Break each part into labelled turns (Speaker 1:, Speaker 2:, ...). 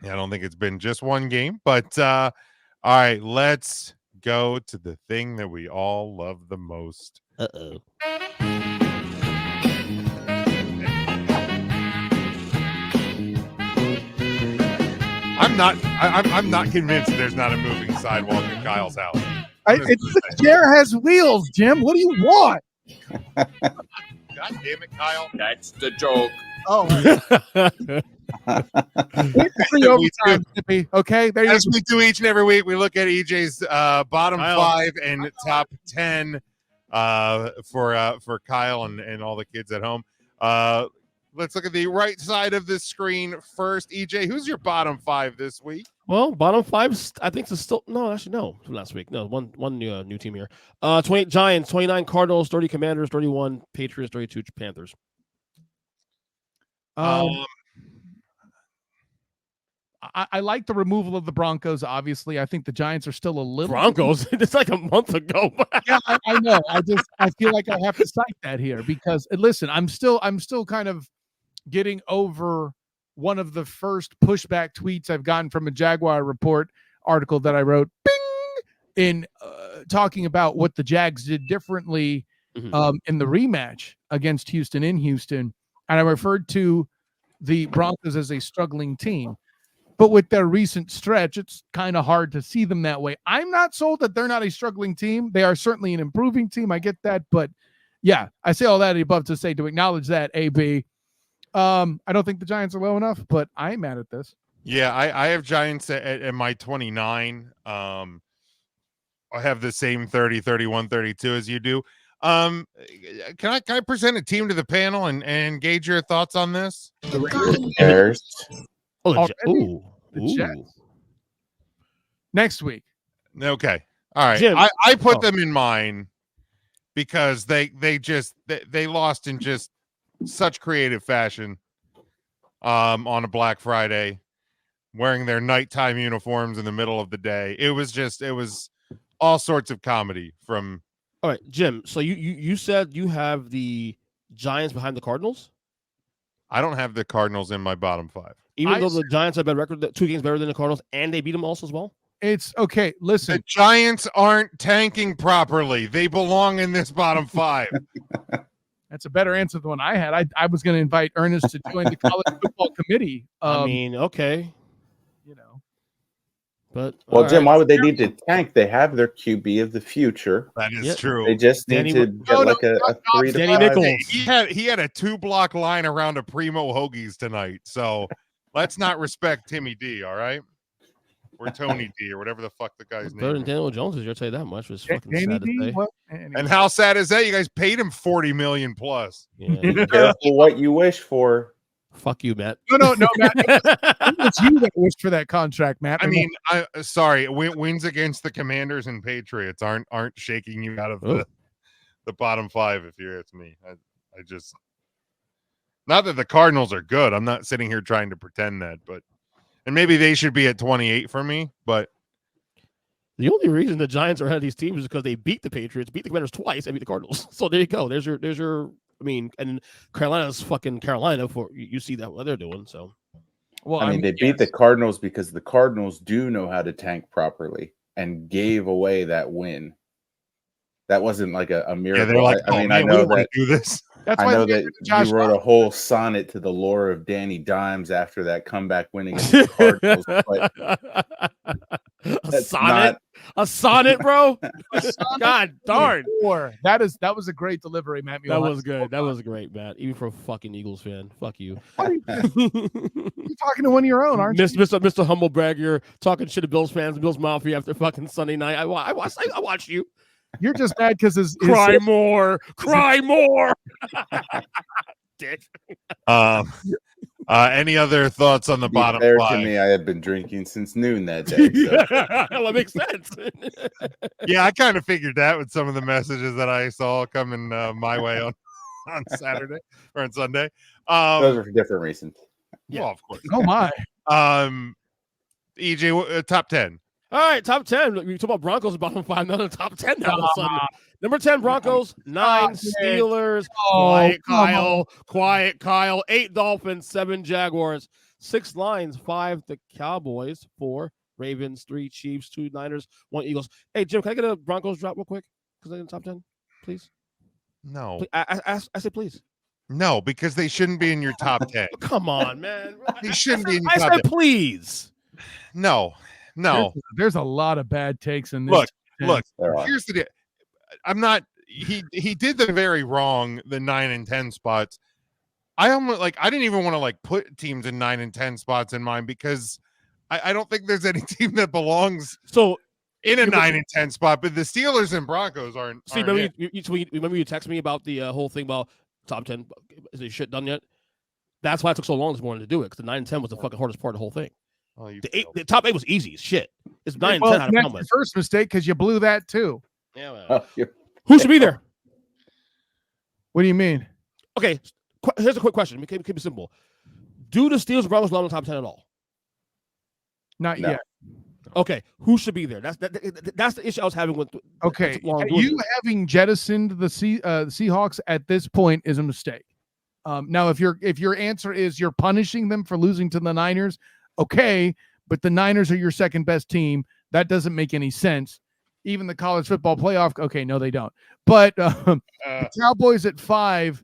Speaker 1: I don't think it's been just one game, but all right, let's go to the thing that we all love the most.
Speaker 2: Uh-oh.
Speaker 1: I'm not convinced there's not a moving sidewalk in Kyle's house.
Speaker 3: The chair has wheels, Jim. What do you want?
Speaker 1: God damn it, Kyle.
Speaker 4: That's the joke.
Speaker 3: Oh, free overtime, Tippy. Okay, there you
Speaker 1: As we do each and every week, we look at EJ's bottom
Speaker 2: Kyle.
Speaker 1: 5 and top 10 for Kyle and all the kids at home. Let's look at the right side of the screen first. EJ, who's your bottom 5 this week?
Speaker 2: Well, bottom 5, I think it's still from last week. No, one new team here. 28 Giants, 29 Cardinals, 30 Commanders, 31 Patriots, 32 Panthers.
Speaker 3: I like the removal of the Broncos. Obviously, I think the Giants are still a little
Speaker 2: Broncos. It's like a month ago.
Speaker 3: Yeah, I know. I feel like I have to cite that here because listen, I'm still kind of getting over one of the first pushback tweets I've gotten from a Jaguar Report article that I wrote in talking about what the Jags did differently in the rematch against Houston in Houston. And I referred to the Broncos as a struggling team. But with their recent stretch, it's kind of hard to see them that way. I'm not sold that they're not a struggling team. They are certainly an improving team. I get that. But yeah, I say all that above to acknowledge that, AB. I don't think the Giants are low enough, but I ain't mad at this.
Speaker 1: Yeah, I have Giants at my 29. I have the same 30, 31, 32 as you do. Can I present a team to the panel and gauge your thoughts on this?
Speaker 3: The
Speaker 4: Bears.
Speaker 3: The Jets. Next week.
Speaker 1: Okay. All right.
Speaker 2: Jim.
Speaker 1: I put them in mine because they lost in just such creative fashion on a Black Friday, wearing their nighttime uniforms in the middle of the day. It was all sorts of comedy from.
Speaker 2: All right, Jim. So you said you have the Giants behind the Cardinals?
Speaker 1: I don't have the Cardinals in my bottom 5.
Speaker 2: Even though the Giants have a record 2 games better than the Cardinals, and they beat them also as well?
Speaker 3: It's okay. Listen,
Speaker 1: the Giants aren't tanking properly. They belong in this bottom 5.
Speaker 3: That's a better answer than the one I had. I was going to invite Ernest to join the college football committee.
Speaker 2: I mean, okay.
Speaker 3: You know.
Speaker 2: But
Speaker 4: well, Jim, why would they need to tank? They have their QB of the future.
Speaker 1: That is true.
Speaker 4: They just need to get a 3 to 5.
Speaker 2: Nichols.
Speaker 1: He had a 2-block line around a Primo Hoagies tonight. So let's not respect Timmy D, all right? Or Tony D, or whatever the fuck the guy's name.
Speaker 2: Better than Daniel Jones is, I'll tell you that much. Was fucking sad to say.
Speaker 1: And how sad is that? You guys paid him $40 million plus.
Speaker 2: Yeah.
Speaker 4: Careful what you wish for.
Speaker 2: Fuck you, Matt.
Speaker 3: No, Matt. It's you that wished for that contract, Matt.
Speaker 1: I mean, sorry. Wins against the Commanders and Patriots aren't shaking you out of the bottom 5. If you ask me, I just not that the Cardinals are good. I'm not sitting here trying to pretend that, but and maybe they should be at 28 for me. But
Speaker 2: the only reason the Giants are ahead of these teams is because they beat the Patriots, beat the Commanders twice, and beat the Cardinals. So there you go. There's your. I mean, and Carolina's fucking Carolina. For you see that what they're doing. So,
Speaker 4: well, I mean they beat the Cardinals because the Cardinals do know how to tank properly and gave away that win. That wasn't like a miracle.
Speaker 1: Yeah, they're like,
Speaker 4: I mean, I know that
Speaker 1: do this.
Speaker 3: That's
Speaker 4: I know that you wrote a whole sonnet to the lore of Danny Dimes after that comeback win against the Cardinals.
Speaker 2: A sonnet, bro. God darn.
Speaker 3: That was a great delivery, Matt.
Speaker 2: That was good. That was great, Matt. Even for a fucking Eagles fan. Fuck you.
Speaker 3: You're talking to one of your own, aren't you?
Speaker 2: Mr. Humble Brag, you're talking shit to Bills fans, Bills Mafia after fucking Sunday night. I watched you.
Speaker 3: You're just mad because his
Speaker 2: cry more, dick.
Speaker 1: Any other thoughts on the bottom 5?
Speaker 4: To me, I have been drinking since noon that day. So.
Speaker 2: Well, that makes sense.
Speaker 1: Yeah, I kind of figured that with some of the messages that I saw coming my way on Saturday or on Sunday.
Speaker 4: Those are for different reasons.
Speaker 1: Yeah, well, of course.
Speaker 3: Oh my.
Speaker 1: EJ, top 10.
Speaker 2: All right, top 10. We talk about Broncos bottom 5, not the top 10 now. All of a sudden. Number 10, Broncos. 9, Steelers. Quiet Kyle. 8, Dolphins. 7, Jaguars. 6 lines, 5 the Cowboys, 4 Ravens, 3 Chiefs, 2 Niners, 1 Eagles. Hey Jim, can I get a Broncos drop real quick? Because they're in the top 10, please.
Speaker 1: No,
Speaker 2: I say please.
Speaker 1: no, because they shouldn't be in your top 10.
Speaker 2: Come on, man.
Speaker 1: They shouldn't be in your
Speaker 2: I
Speaker 1: top
Speaker 2: said
Speaker 1: 10.
Speaker 2: please.
Speaker 1: No.
Speaker 3: There's a lot of bad takes in this.
Speaker 1: Look,
Speaker 4: There are.
Speaker 1: here's the deal. I'm not. He did the very wrong. The 9 and 10 spots. I almost I didn't even want to put teams in 9 and 10 spots in mind because I don't think there's any team that belongs
Speaker 2: So
Speaker 1: in a 9 and 10 spot. But the Steelers and Broncos aren't.
Speaker 2: see,
Speaker 1: aren't
Speaker 2: remember you text me about the whole thing about top 10. Is the shit done yet? That's why it took so long this morning to do it because the 9 and 10 was the fucking hardest part of the whole thing.
Speaker 1: Oh, you
Speaker 2: The top 8 was easy as shit. It's 9 and
Speaker 3: Well,
Speaker 2: 10 out of
Speaker 3: that's
Speaker 2: helmet.
Speaker 3: your first mistake because you blew that too.
Speaker 2: Yeah, man.
Speaker 4: Oh, you're-
Speaker 2: Who should be there?
Speaker 3: What do you mean?
Speaker 2: Okay, here's a quick question. Keep it simple. Do the Steelers and Broncos belong in the top 10 at all?
Speaker 3: Not
Speaker 4: No.
Speaker 3: yet.
Speaker 2: Okay, who should be there? That's the issue I was having with.
Speaker 3: Okay,
Speaker 2: took long doing
Speaker 3: you
Speaker 2: it.
Speaker 3: having jettisoned the Seahawks at this point is a mistake. Now, if your answer is you're punishing them for losing to the Niners, okay, but the Niners are your second best team. That doesn't make any sense. Even the college football playoff, okay, no, they don't. But the Cowboys at 5,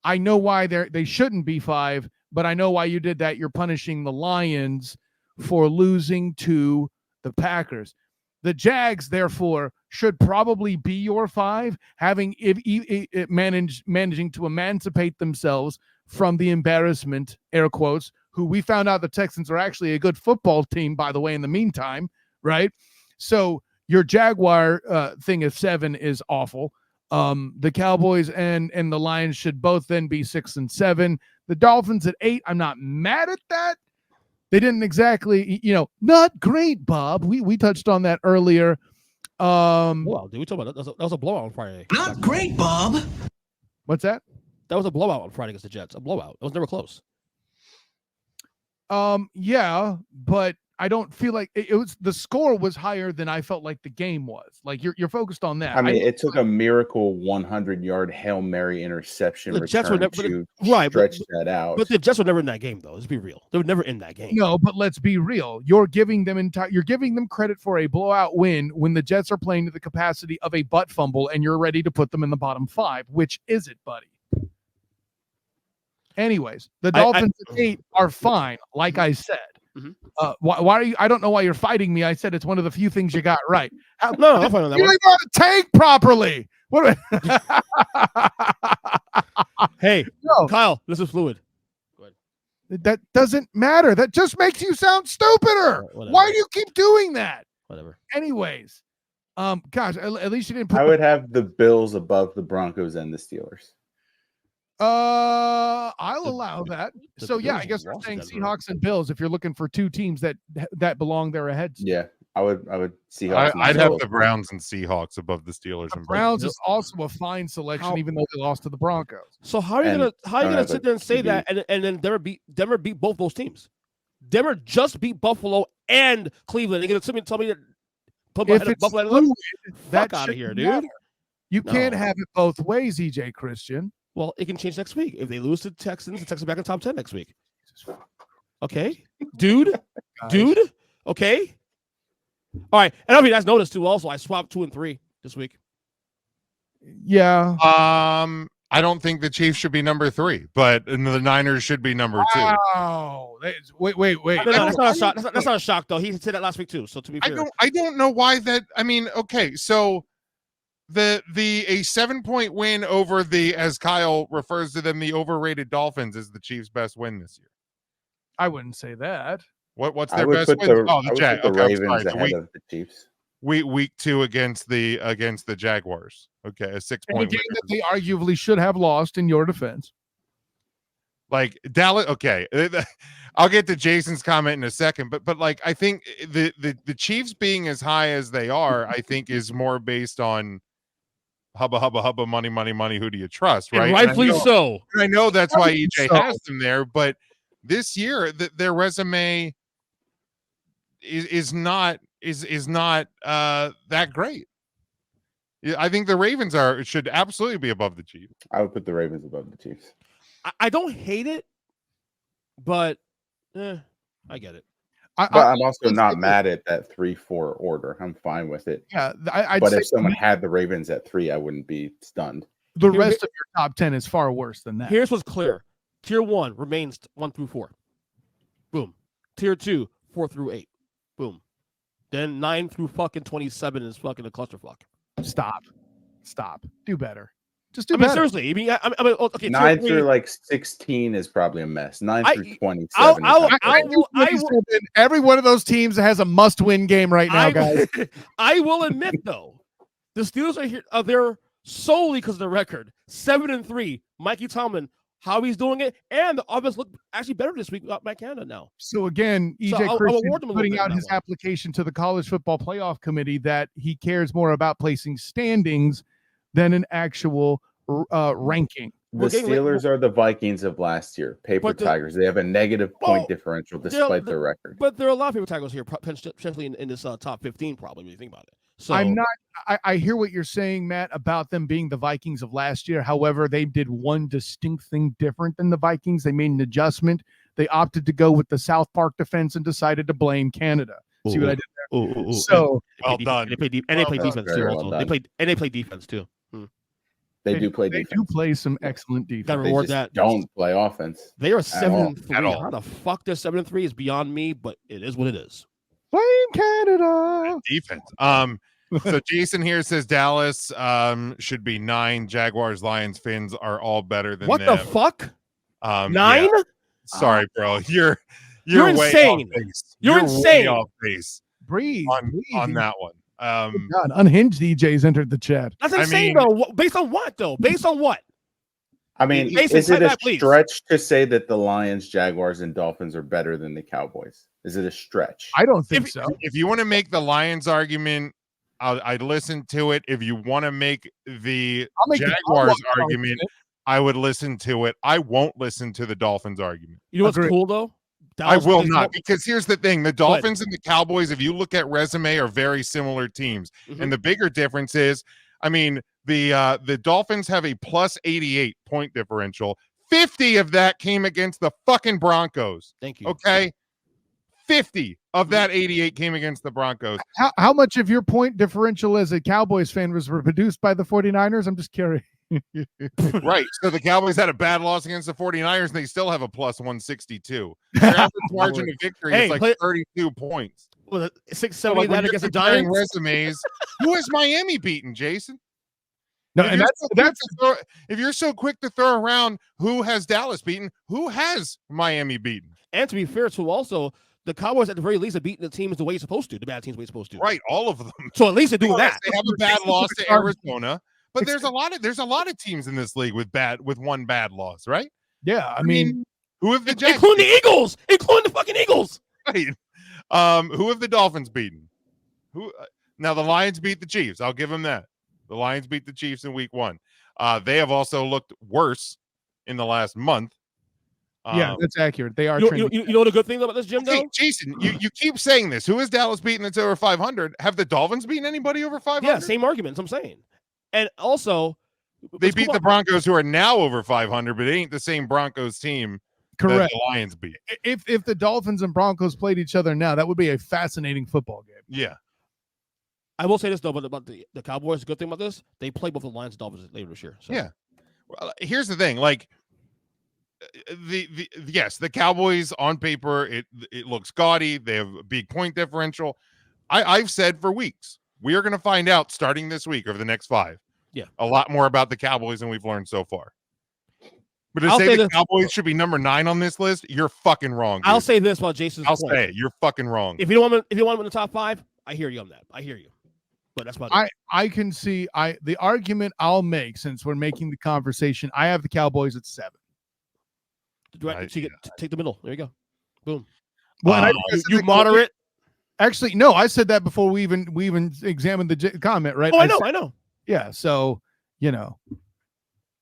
Speaker 3: I know why they shouldn't be 5, but I know why you did that. You're punishing the Lions for losing to the Packers. The Jags, therefore, should probably be your 5, managing to emancipate themselves from the embarrassment, air quotes, who we found out the Texans are actually a good football team, by the way, in the meantime, right? So your Jaguar thing of 7 is awful. The Cowboys and the Lions should both then be 6 and 7. The Dolphins at 8, I'm not mad at that. They didn't exactly, not great, Bob. We touched on that earlier.
Speaker 2: Wow, dude, we talking about that was a blowout on Friday.
Speaker 5: Not great, Bob.
Speaker 3: What's that?
Speaker 2: That was a blowout on Friday against the Jets. A blowout. It was never close.
Speaker 3: Yeah, but I don't feel like it was. The score was higher than I felt like the game was. Like you're focused on that.
Speaker 4: I mean, it took a miracle 100-yard Hail Mary interception
Speaker 2: The Jets were
Speaker 4: return
Speaker 2: never-
Speaker 4: to
Speaker 2: right, but-
Speaker 4: stretch that out.
Speaker 2: But the Jets were never in that game, though. Let's be real. They were never in that game.
Speaker 3: No, but let's be real. You're giving them credit for a blowout win when the Jets are playing to the capacity of a butt fumble, and you're ready to put them in the bottom 5. Which is it, buddy? Anyways, the Dolphins at 8 are fine, like I said.
Speaker 2: Mhm.
Speaker 3: Why are you? I don't know why you're fighting me. I said it's one of the few things you got right.
Speaker 2: No, I'm fine on that
Speaker 3: You
Speaker 2: one.
Speaker 3: don't even know how to tank properly. What?
Speaker 2: Hey,
Speaker 3: No,
Speaker 2: Kyle, this is fluid.
Speaker 3: that doesn't matter. That just makes you sound stupider.
Speaker 2: Whatever.
Speaker 3: Why do you keep doing that?
Speaker 2: Whatever.
Speaker 3: Anyways, gosh, at least you didn't put.
Speaker 4: I would have the Bills above the Broncos and the Steelers.
Speaker 3: I'll
Speaker 2: The-
Speaker 3: allow that.
Speaker 2: the
Speaker 3: So yeah, I
Speaker 2: Bills
Speaker 3: guess we're
Speaker 2: lost
Speaker 3: saying
Speaker 2: Denver.
Speaker 3: Seahawks and Bills. If you're looking for two teams that belong there ahead.
Speaker 4: Yeah, I would Seahawks. and
Speaker 1: I'd have
Speaker 4: Bills.
Speaker 1: the Browns and Seahawks above the Steelers
Speaker 3: The
Speaker 1: and
Speaker 3: Browns is also a fine selection,
Speaker 2: How-
Speaker 3: even though they lost to the Broncos.
Speaker 2: So how are you
Speaker 4: And
Speaker 2: gonna
Speaker 4: don't have
Speaker 2: sit
Speaker 4: a
Speaker 2: there and say
Speaker 4: QB.
Speaker 2: that and then Denver beat both those teams? Denver just beat Buffalo and Cleveland. You're gonna tell me that
Speaker 3: If it's
Speaker 2: Buffalo
Speaker 3: fluid,
Speaker 2: fuck
Speaker 3: that
Speaker 2: out of
Speaker 3: shouldn't
Speaker 2: here, dude.
Speaker 3: matter. You can't
Speaker 2: No.
Speaker 3: have it both ways, EJ Christian.
Speaker 2: Well, it can change next week. If they lose to Texans, the Texans are back in top 10 next week. Okay, dude,
Speaker 3: Guys.
Speaker 2: Okay. All right, and I mean that's noticed too. Also, I swapped 2 and 3 this week.
Speaker 3: Yeah.
Speaker 1: I don't think the Chiefs should be number 3, but the Niners should be number 2.
Speaker 3: Wow. Wait.
Speaker 2: No, that's not a shock. That's not a shock though. He said that last week too. So to be fair,
Speaker 1: I don't know why that. I mean, okay, so a 7-point win over the, as Kyle refers to them, the overrated Dolphins is the Chiefs' best win this year.
Speaker 3: I wouldn't say that.
Speaker 1: What's
Speaker 4: I
Speaker 1: their
Speaker 4: would
Speaker 1: best
Speaker 4: put
Speaker 1: win?
Speaker 4: the,
Speaker 1: Oh,
Speaker 4: I
Speaker 1: the
Speaker 4: would
Speaker 1: Jag.
Speaker 4: put the
Speaker 1: Okay, I'm
Speaker 4: Ravens
Speaker 1: sorry. The
Speaker 4: ahead of the Chiefs.
Speaker 1: week 2 against the Jaguars. Okay, a
Speaker 3: And a
Speaker 1: 6-point
Speaker 3: game
Speaker 1: win.
Speaker 3: that they arguably should have lost in your defense.
Speaker 1: Like Dallas. Okay, I'll get to Jason's comment in a second, but like I think the Chiefs being as high as they are, I think is more based on hubba money. Who do you trust? Right,
Speaker 2: and
Speaker 1: And
Speaker 2: rightfully
Speaker 1: I know,
Speaker 2: so.
Speaker 1: and I know that's why EJ
Speaker 3: So-
Speaker 1: has them there, but this year their resume is not that great. Yeah, I think the Ravens should absolutely be above the Chiefs.
Speaker 4: I would put the Ravens above the Chiefs.
Speaker 2: I don't hate it, but I get it.
Speaker 4: But I'm also not mad at that 3-4 order. I'm fine with it.
Speaker 3: Yeah, I'd
Speaker 4: But
Speaker 3: say
Speaker 4: if someone had the Ravens at 3, I wouldn't be stunned.
Speaker 3: the rest of your top 10 is far worse than that.
Speaker 2: Here's what's clear. Tier 1 remains 1 through 4. Boom. Tier 2, 4 through 8. Boom. Then 9 through fucking 27 is fucking a clusterfuck.
Speaker 3: Stop. Do better. Just do
Speaker 2: I mean,
Speaker 3: better.
Speaker 2: seriously. I mean, okay.
Speaker 4: 9
Speaker 2: tier
Speaker 4: through
Speaker 2: 3,
Speaker 4: like 16 is probably a mess. 9 through 27.
Speaker 2: I will.
Speaker 3: Every one of those teams has a must-win game right now, guys.
Speaker 2: I will admit though, the Steelers are here. They're solely because of the record, 7-3. Mikey Tomlin, how he's doing it, and the offense look actually better this week without Matt Canada now.
Speaker 3: So again,
Speaker 2: So
Speaker 3: EJ
Speaker 2: I'll
Speaker 3: Christian
Speaker 2: award them a little
Speaker 3: putting
Speaker 2: bit
Speaker 3: out
Speaker 2: on
Speaker 3: his
Speaker 2: that one.
Speaker 3: application to the College Football Playoff Committee that he cares more about placing standings than an actual ranking.
Speaker 4: The Steelers are the Vikings of last year. Paper Tigers. They have a negative point differential despite their record.
Speaker 2: But there are a lot of paper Tigers here, potentially in this top 15, probably, when you think about it. So
Speaker 3: I'm not. I hear what you're saying, Matt, about them being the Vikings of last year. However, they did one distinct thing different than the Vikings. They made an adjustment. They opted to go with the South Park defense and decided to blame Canada. See what I did there? So
Speaker 1: well done.
Speaker 2: They play defense too.
Speaker 4: Well
Speaker 2: Also,
Speaker 4: done.
Speaker 2: they play defense too.
Speaker 4: They do play
Speaker 3: They
Speaker 4: defense.
Speaker 3: do play some excellent defense.
Speaker 2: Gotta
Speaker 4: They
Speaker 2: reward
Speaker 4: just
Speaker 2: that.
Speaker 4: don't play offense.
Speaker 2: They are
Speaker 4: all.
Speaker 2: 7-3.
Speaker 1: At all.
Speaker 2: How the fuck they're 7-3 is beyond me, but it is what it is.
Speaker 3: Blame Canada.
Speaker 1: Defense. So Jason here says Dallas should be 9. Jaguars, Lions, Finns are all better than
Speaker 2: What
Speaker 1: them.
Speaker 2: the fuck?
Speaker 1: Yeah.
Speaker 2: 9?
Speaker 1: Sorry, bro. You're
Speaker 2: You're
Speaker 1: way
Speaker 2: insane.
Speaker 1: off base.
Speaker 2: You're insane.
Speaker 1: Way off base
Speaker 3: Breathe.
Speaker 1: on that one.
Speaker 3: God, unhinged DJs entered the chat.
Speaker 2: That's
Speaker 1: I
Speaker 2: insane,
Speaker 1: mean-
Speaker 2: though. Based on what, though? Based on what?
Speaker 4: I mean,
Speaker 2: Jason,
Speaker 4: is it
Speaker 2: type
Speaker 4: a
Speaker 2: that, please.
Speaker 4: stretch to say that the Lions, Jaguars, and Dolphins are better than the Cowboys? Is it a stretch?
Speaker 3: I don't think so.
Speaker 1: If you want to make the Lions argument, I'd listen to it. If you want to make the
Speaker 3: I'll make the
Speaker 1: Jaguars
Speaker 3: Cowboys
Speaker 1: argument, I would listen to it. I won't listen to the Dolphins argument.
Speaker 2: You know what's
Speaker 3: Agreed.
Speaker 2: cool, though?
Speaker 1: I
Speaker 2: Dallas
Speaker 1: will
Speaker 2: plays
Speaker 1: not,
Speaker 2: more-
Speaker 1: because here's the thing: the Dolphins and the Cowboys, if you look at resume, are very similar teams.
Speaker 2: Mhm.
Speaker 1: And the bigger difference is, I mean, the Dolphins have a plus 88 point differential. 50 of that came against the fucking Broncos.
Speaker 2: Thank you.
Speaker 1: Okay, 50 of that 88 came against the Broncos.
Speaker 3: How much of your point differential as a Cowboys fan was produced by the 49ers? I'm just curious.
Speaker 1: Right. So the Cowboys had a bad loss against the 49ers, and they still have a plus 162. Their average margin of victory
Speaker 2: Hey,
Speaker 1: is like
Speaker 2: play-
Speaker 1: 32 points.
Speaker 2: Well, 6-7
Speaker 1: So, like, when
Speaker 2: that
Speaker 1: you're
Speaker 2: against the
Speaker 1: comparing
Speaker 2: Giants.
Speaker 1: resumes, who has Miami beaten, Jason?
Speaker 3: No,
Speaker 1: If
Speaker 3: and
Speaker 1: you're
Speaker 3: that's
Speaker 1: so quick to throw- if you're so quick to throw around who has Dallas beaten, who has Miami beaten?
Speaker 2: And to be fair, too, also, the Cowboys at the very least have beaten the teams the way it's supposed to, the bad teams the way it's supposed to.
Speaker 1: Right, all of them.
Speaker 2: So at least they're doing
Speaker 1: Yes,
Speaker 2: that.
Speaker 1: they have a bad loss to Arizona, but there's a lot of teams in this league with one bad loss, right?
Speaker 3: yeah. I mean,
Speaker 1: Who have the Jets
Speaker 2: Including the Eagles. Including the fucking Eagles.
Speaker 1: beaten? Who have the Dolphins beaten? Now the Lions beat the Chiefs. I'll give them that. The Lions beat the Chiefs in week 1. They have also looked worse in the last month.
Speaker 3: yeah, that's accurate. They are
Speaker 2: You
Speaker 3: trending.
Speaker 2: know the good thing about this, Jim,
Speaker 1: Hey,
Speaker 2: though?
Speaker 1: Jason, you keep saying this. Who has Dallas beaten that's over 500? Have the Dolphins beaten anybody over 500?
Speaker 2: Yeah, same arguments, I'm saying. And also,
Speaker 1: They
Speaker 2: what's
Speaker 1: beat
Speaker 2: cool
Speaker 1: the Broncos, who are now over 500, but it ain't the same Broncos team that
Speaker 3: Correct.
Speaker 1: the Lions beat.
Speaker 3: If the Dolphins and Broncos played each other now, that would be a fascinating football game.
Speaker 1: Yeah.
Speaker 2: I will say this, though, but about the Cowboys, the good thing about this, they play both the Lions and Dolphins later this year. So.
Speaker 1: Yeah. Well, here's the thing. Like, yes, the Cowboys on paper, it looks gaudy. They have a big point differential. I've said for weeks, we are going to find out starting this week over the next 5.
Speaker 2: Yeah.
Speaker 1: A lot more about the Cowboys than we've learned so far. But to
Speaker 2: I'll
Speaker 1: say
Speaker 2: say
Speaker 1: the
Speaker 2: this-
Speaker 1: Cowboys should be number 9 on this list, you're fucking wrong. Dude.
Speaker 2: I'll say this while Jason's
Speaker 1: I'll
Speaker 2: point.
Speaker 1: say it. You're fucking wrong.
Speaker 2: If you don't want them in the top 5, I hear you on that. I hear you. But that's about it.
Speaker 3: I can see the argument I'll make since we're making the conversation. I have the Cowboys at 7.
Speaker 2: So you take the middle. There you go. Boom.
Speaker 3: Well, and I
Speaker 1: Uh,
Speaker 3: said
Speaker 2: You
Speaker 3: that-
Speaker 2: moderate.
Speaker 3: Actually, no, I said that before we even examined the comment, right?
Speaker 2: Oh, I
Speaker 3: said-
Speaker 2: know.
Speaker 3: Yeah, so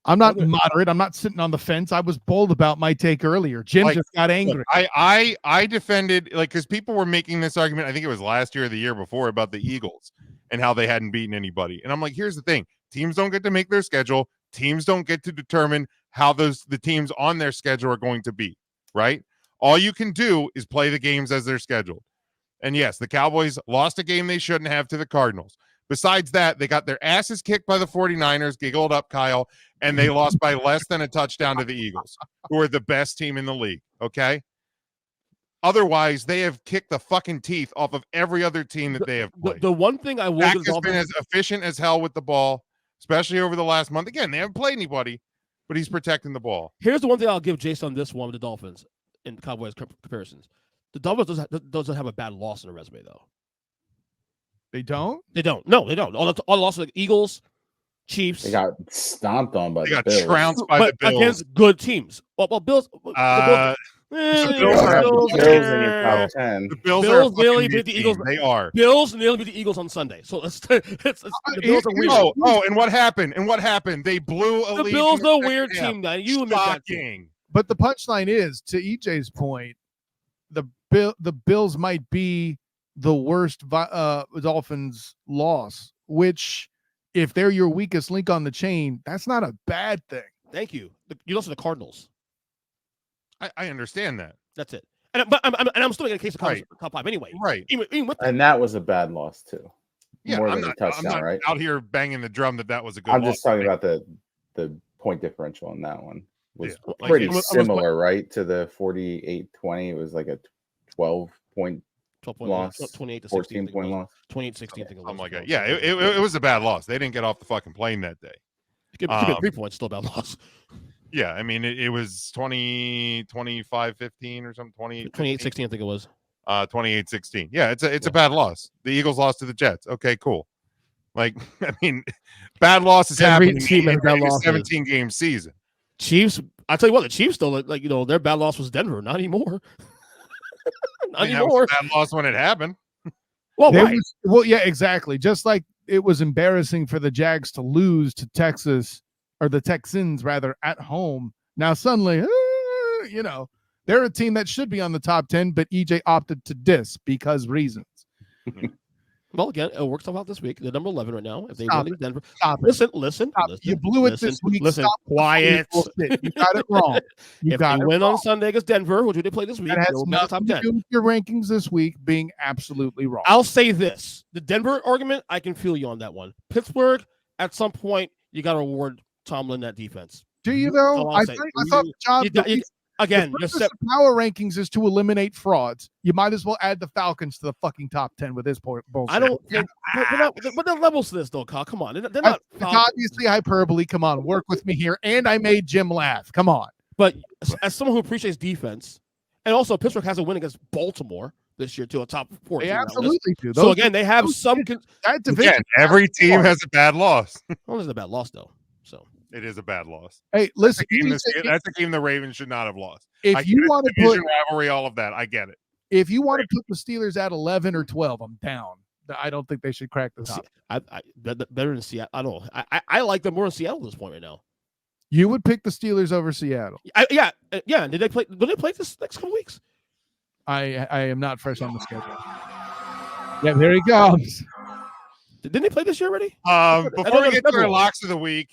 Speaker 3: I'm not
Speaker 2: Okay.
Speaker 3: moderate. I'm not sitting on the fence. I was bold about my take earlier. Jim
Speaker 1: Like,
Speaker 3: just got angry.
Speaker 1: Look, I defended, like, because people were making this argument, I think it was last year or the year before, about the Eagles and how they hadn't beaten anybody. And I'm like, here's the thing. Teams don't get to make their schedule. Teams don't get to determine how the teams on their schedule are going to be, right? All you can do is play the games as they're scheduled. And yes, the Cowboys lost a game they shouldn't have to the Cardinals. Besides that, they got their asses kicked by the 49ers, giggled up, Kyle, and they lost by less than a touchdown to the Eagles, who are the best team in the league, okay? Otherwise, they have kicked the fucking teeth off of every other team that they have played.
Speaker 2: The one thing I will
Speaker 1: Dak
Speaker 2: give the
Speaker 1: has been as
Speaker 2: Dolphins,
Speaker 1: efficient as hell with the ball, especially over the last month. Again, they haven't played anybody, but he's protecting the ball.
Speaker 2: here's the one thing I'll give Jason on this one with the Dolphins in Cowboys comparisons. The Dolphins doesn't have a bad loss in their resume, though.
Speaker 3: They don't.
Speaker 2: They don't. No, they don't. All the losses like Eagles, Chiefs.
Speaker 4: They got stomped on by
Speaker 1: They
Speaker 4: the
Speaker 1: got
Speaker 4: Bills.
Speaker 1: trounced by
Speaker 2: but
Speaker 1: the Bills.
Speaker 2: against good teams. Well, Bills.
Speaker 1: Uh,
Speaker 4: You
Speaker 1: Bills are-
Speaker 4: have the
Speaker 2: Bills,
Speaker 4: Bills in your
Speaker 2: yeah.
Speaker 4: top 10.
Speaker 1: the Bills,
Speaker 2: Bills
Speaker 1: are a
Speaker 2: nearly
Speaker 1: fucking
Speaker 2: beat the
Speaker 1: team.
Speaker 2: Eagles.
Speaker 1: They are.
Speaker 2: Bills nearly beat the Eagles on Sunday. So it's the Bills are weird.
Speaker 1: Oh, and what happened? They blew a
Speaker 2: The
Speaker 1: lead.
Speaker 2: Bills
Speaker 1: in the
Speaker 2: are a
Speaker 1: second
Speaker 2: weird
Speaker 1: half.
Speaker 2: team. Now you admit that. too.
Speaker 1: Shocking.
Speaker 3: But the punchline is, to EJ's point, the Bills might be the worst Dolphins loss, which if they're your weakest link on the chain, that's not a bad thing.
Speaker 2: Thank you. You lost to the Cardinals.
Speaker 1: I understand that.
Speaker 2: That's it. And I'm still making a case of
Speaker 1: Right.
Speaker 2: top five anyway.
Speaker 1: Right.
Speaker 2: Even with that.
Speaker 4: And that was a bad loss too.
Speaker 1: Yeah,
Speaker 4: More
Speaker 1: I'm
Speaker 4: than
Speaker 1: not,
Speaker 4: a touchdown,
Speaker 1: I'm not
Speaker 4: right?
Speaker 1: out here banging the drum that was a good
Speaker 4: I'm
Speaker 1: loss.
Speaker 4: just talking about the point differential on that one. Was
Speaker 1: Yeah.
Speaker 2: Like,
Speaker 4: pretty
Speaker 2: it was-
Speaker 4: similar, right? To the 48-20. It was like a 12-point
Speaker 2: 12 point
Speaker 4: loss,
Speaker 2: 28 to 16.
Speaker 4: 14-point loss.
Speaker 2: 28-16. I think it was.
Speaker 1: Something like that. Yeah, it was a bad loss. They didn't get off the fucking plane that day.
Speaker 2: Give me 3 points. Still a bad loss.
Speaker 1: Yeah, I mean, it was 25-15 or something,
Speaker 2: 28-16. I think it was.
Speaker 1: 28-16. Yeah, it's a
Speaker 2: Yeah.
Speaker 1: bad loss. The Eagles lost to the Jets. Okay, cool. Like, I mean, bad losses
Speaker 2: Every
Speaker 1: happen
Speaker 2: team has bad
Speaker 1: in a
Speaker 2: losses.
Speaker 1: 17-game season.
Speaker 2: Chiefs. I tell you what, the Chiefs still their bad loss was Denver. Not anymore. Not
Speaker 1: I mean, that
Speaker 2: anymore.
Speaker 1: was a bad loss when it happened.
Speaker 2: Well,
Speaker 3: They
Speaker 2: right.
Speaker 3: was- well, yeah, exactly. Just like it was embarrassing for the Jags to lose to Texas, or the Texans rather, at home. Now suddenly, they're a team that should be on the top 10, but EJ opted to diss because reasons.
Speaker 2: Well, again, it works out this week. They're number 11 right now. If they
Speaker 3: Stop
Speaker 2: win against Denver,
Speaker 3: Stop it.
Speaker 2: listen.
Speaker 3: Stop. You blew it this week.
Speaker 2: Listen,
Speaker 3: Stop
Speaker 2: quiet.
Speaker 3: Bullshit. You got it wrong. You
Speaker 2: If
Speaker 3: got
Speaker 2: they
Speaker 3: it
Speaker 2: win
Speaker 3: wrong.
Speaker 2: on Sunday against Denver, which they play this week,
Speaker 3: That
Speaker 2: they
Speaker 3: has
Speaker 2: will be in the top
Speaker 3: nothing to
Speaker 2: 10.
Speaker 3: do with your rankings this week being absolutely wrong.
Speaker 2: I'll say this: the Denver argument, I can feel you on that one. Pittsburgh, at some point, you got to reward Tomlin that defense.
Speaker 3: Do you though?
Speaker 2: I'll
Speaker 3: I
Speaker 2: say.
Speaker 3: thought the job.
Speaker 2: Again,
Speaker 3: the
Speaker 2: you're
Speaker 3: purpose
Speaker 2: set.
Speaker 3: of power rankings is to eliminate frauds. You might as well add the Falcons to the fucking top 10 with this point. Bullshit.
Speaker 2: I don't think. But there are levels to this, though, Kyle. Come on, they're not.
Speaker 3: It's obviously hyperbole. Come on, work with me here. And I made Jim laugh. Come on.
Speaker 2: But as someone who appreciates defense, and also Pittsburgh has a win against Baltimore this year too, a top 4
Speaker 3: They
Speaker 2: team on that list.
Speaker 3: absolutely do.
Speaker 2: So again, they have
Speaker 3: those-
Speaker 2: some.
Speaker 3: that division.
Speaker 1: Again, every team has a bad loss.
Speaker 2: Well, it's a bad loss though. So
Speaker 1: It is a bad loss.
Speaker 3: Hey, listen.
Speaker 1: That's a game the Ravens should not have lost.
Speaker 3: If
Speaker 1: I
Speaker 3: you
Speaker 1: get it,
Speaker 3: want to
Speaker 1: division
Speaker 3: put,
Speaker 1: rivalry, all of that, I get it.
Speaker 3: if you want to put the Steelers at 11 or 12, I'm down. I don't think they should crack the top.
Speaker 2: I better than Seattle. I don't know. I like them more in Seattle at this point right now.
Speaker 3: You would pick the Steelers over Seattle.
Speaker 2: Yeah. Did they play? Will they play this next couple weeks?
Speaker 3: I am not fresh on the schedule. Yeah, there he goes.
Speaker 2: Didn't they play this year already?
Speaker 1: Before
Speaker 2: know
Speaker 1: we
Speaker 2: the
Speaker 1: get to our
Speaker 2: schedule.
Speaker 1: locks of the week,